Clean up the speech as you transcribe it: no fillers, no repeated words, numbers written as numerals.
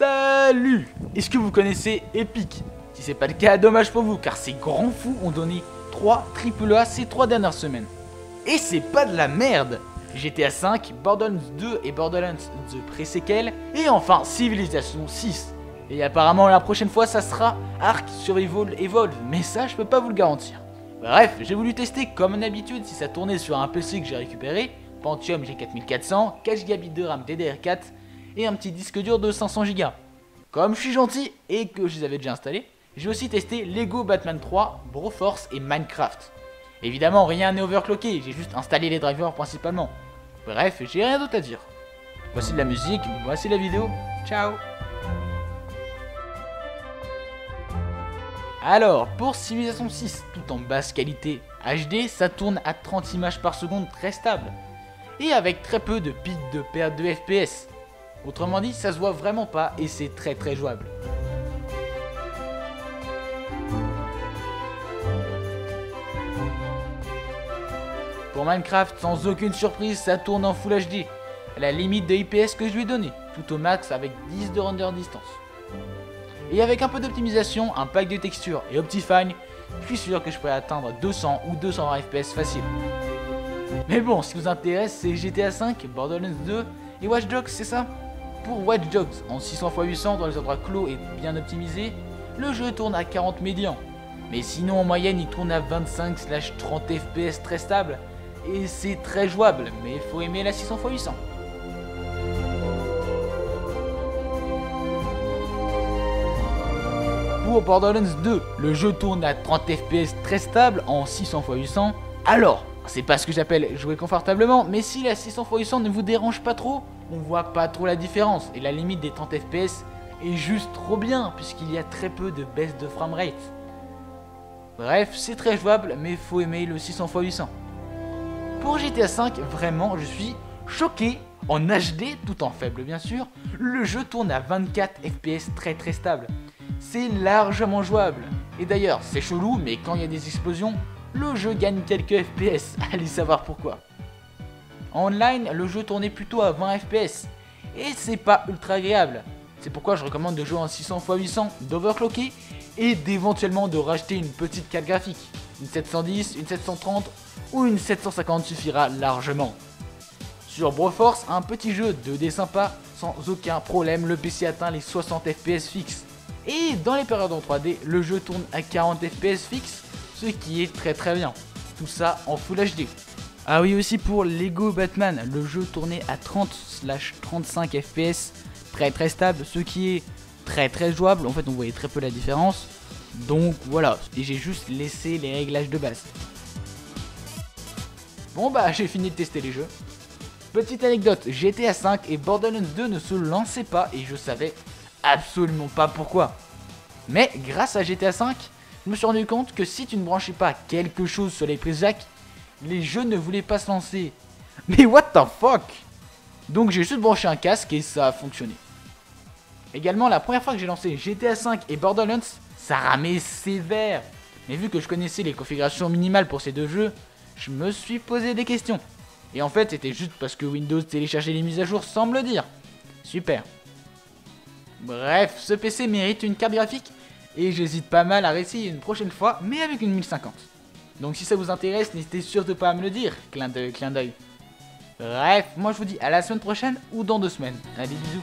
Salut! Est-ce que vous connaissez Epic? Si c'est pas le cas, dommage pour vous, car ces grands fous ont donné 3 AAA ces 3 dernières semaines. Et c'est pas de la merde! GTA V, Borderlands 2 et Borderlands The Pre-Sequel, et enfin Civilization 6. Et apparemment la prochaine fois ça sera Ark Survival Evolved, mais ça je peux pas vous le garantir. Bref, j'ai voulu tester comme d'habitude si ça tournait sur un PC que j'ai récupéré, Pentium G4400, 4 Go de RAM DDR4 et un petit disque dur de 500 Go. Comme je suis gentil et que je les avais déjà installés, j'ai aussi testé Lego Batman 3, Broforce et Minecraft. Évidemment rien n'est overclocké, j'ai juste installé les drivers principalement. Bref, j'ai rien d'autre à dire. Voici de la musique, voici la vidéo, ciao. Alors, pour Civilization 6, tout en basse qualité HD, ça tourne à 30 images par seconde très stable. Et avec très peu de pics de perte de FPS. Autrement dit, ça se voit vraiment pas et c'est très jouable. Pour Minecraft, sans aucune surprise, ça tourne en Full HD, à la limite de IPS que je lui ai donné, tout au max avec 10 de render distance. Et avec un peu d'optimisation, un pack de textures et Optifine, je suis sûr que je pourrais atteindre 200 ou 220 FPS facile. Mais bon, ce qui vous intéresse, c'est GTA V, Borderlands 2 et Watch Dogs, c'est ça? Pour Watch Dogs, en 600x800 dans les endroits clos et bien optimisé, le jeu tourne à 40 médians. Mais sinon en moyenne il tourne à 25/30 FPS très stable, et c'est très jouable, mais il faut aimer la 600x800. Pour Borderlands 2, le jeu tourne à 30 FPS très stable en 600x800. Alors, c'est pas ce que j'appelle jouer confortablement, mais si la 600x800 ne vous dérange pas trop, on voit pas trop la différence, et la limite des 30 FPS est juste trop bien, puisqu'il y a très peu de baisse de framerate. Bref, c'est très jouable, mais faut aimer le 600x800. Pour GTA V, vraiment, je suis choqué. En HD, tout en faible bien sûr, le jeu tourne à 24 FPS très stable. C'est largement jouable. Et d'ailleurs, c'est chelou, mais quand il y a des explosions, le jeu gagne quelques FPS, allez savoir pourquoi. En online, le jeu tournait plutôt à 20 FPS, et c'est pas ultra agréable. C'est pourquoi je recommande de jouer en 600x800, d'overclocker, et d'éventuellement de racheter une petite carte graphique. Une 710, une 730 ou une 750 suffira largement. Sur Broforce, un petit jeu 2D sympa, sans aucun problème, le PC atteint les 60 FPS fixes. Et dans les périodes en 3D, le jeu tourne à 40 FPS fixes, ce qui est très bien. Tout ça en Full HD. Ah oui, aussi pour Lego Batman, le jeu tournait à 30/35 FPS, très stable, ce qui est très jouable. En fait, on voyait très peu la différence. Donc voilà, et j'ai juste laissé les réglages de base. Bon bah, j'ai fini de tester les jeux. Petite anecdote, GTA V et Borderlands 2 ne se lançaient pas et je savais absolument pas pourquoi. Mais grâce à GTA V, je me suis rendu compte que si tu ne branchais pas quelque chose sur les prises jack, les jeux ne voulaient pas se lancer. Mais what the fuck? Donc j'ai juste branché un casque et ça a fonctionné. Également, la première fois que j'ai lancé GTA V et Borderlands, ça ramait sévère. Mais vu que je connaissais les configurations minimales pour ces deux jeux, je me suis posé des questions. Et en fait, c'était juste parce que Windows téléchargeait les mises à jour sans me le dire. Super. Bref, ce PC mérite une carte graphique et j'hésite pas mal à réessayer une prochaine fois, mais avec une 1050. Donc si ça vous intéresse, n'hésitez surtout pas à me le dire. Clin d'œil. Bref, moi je vous dis à la semaine prochaine ou dans 2 semaines. Allez, bisous.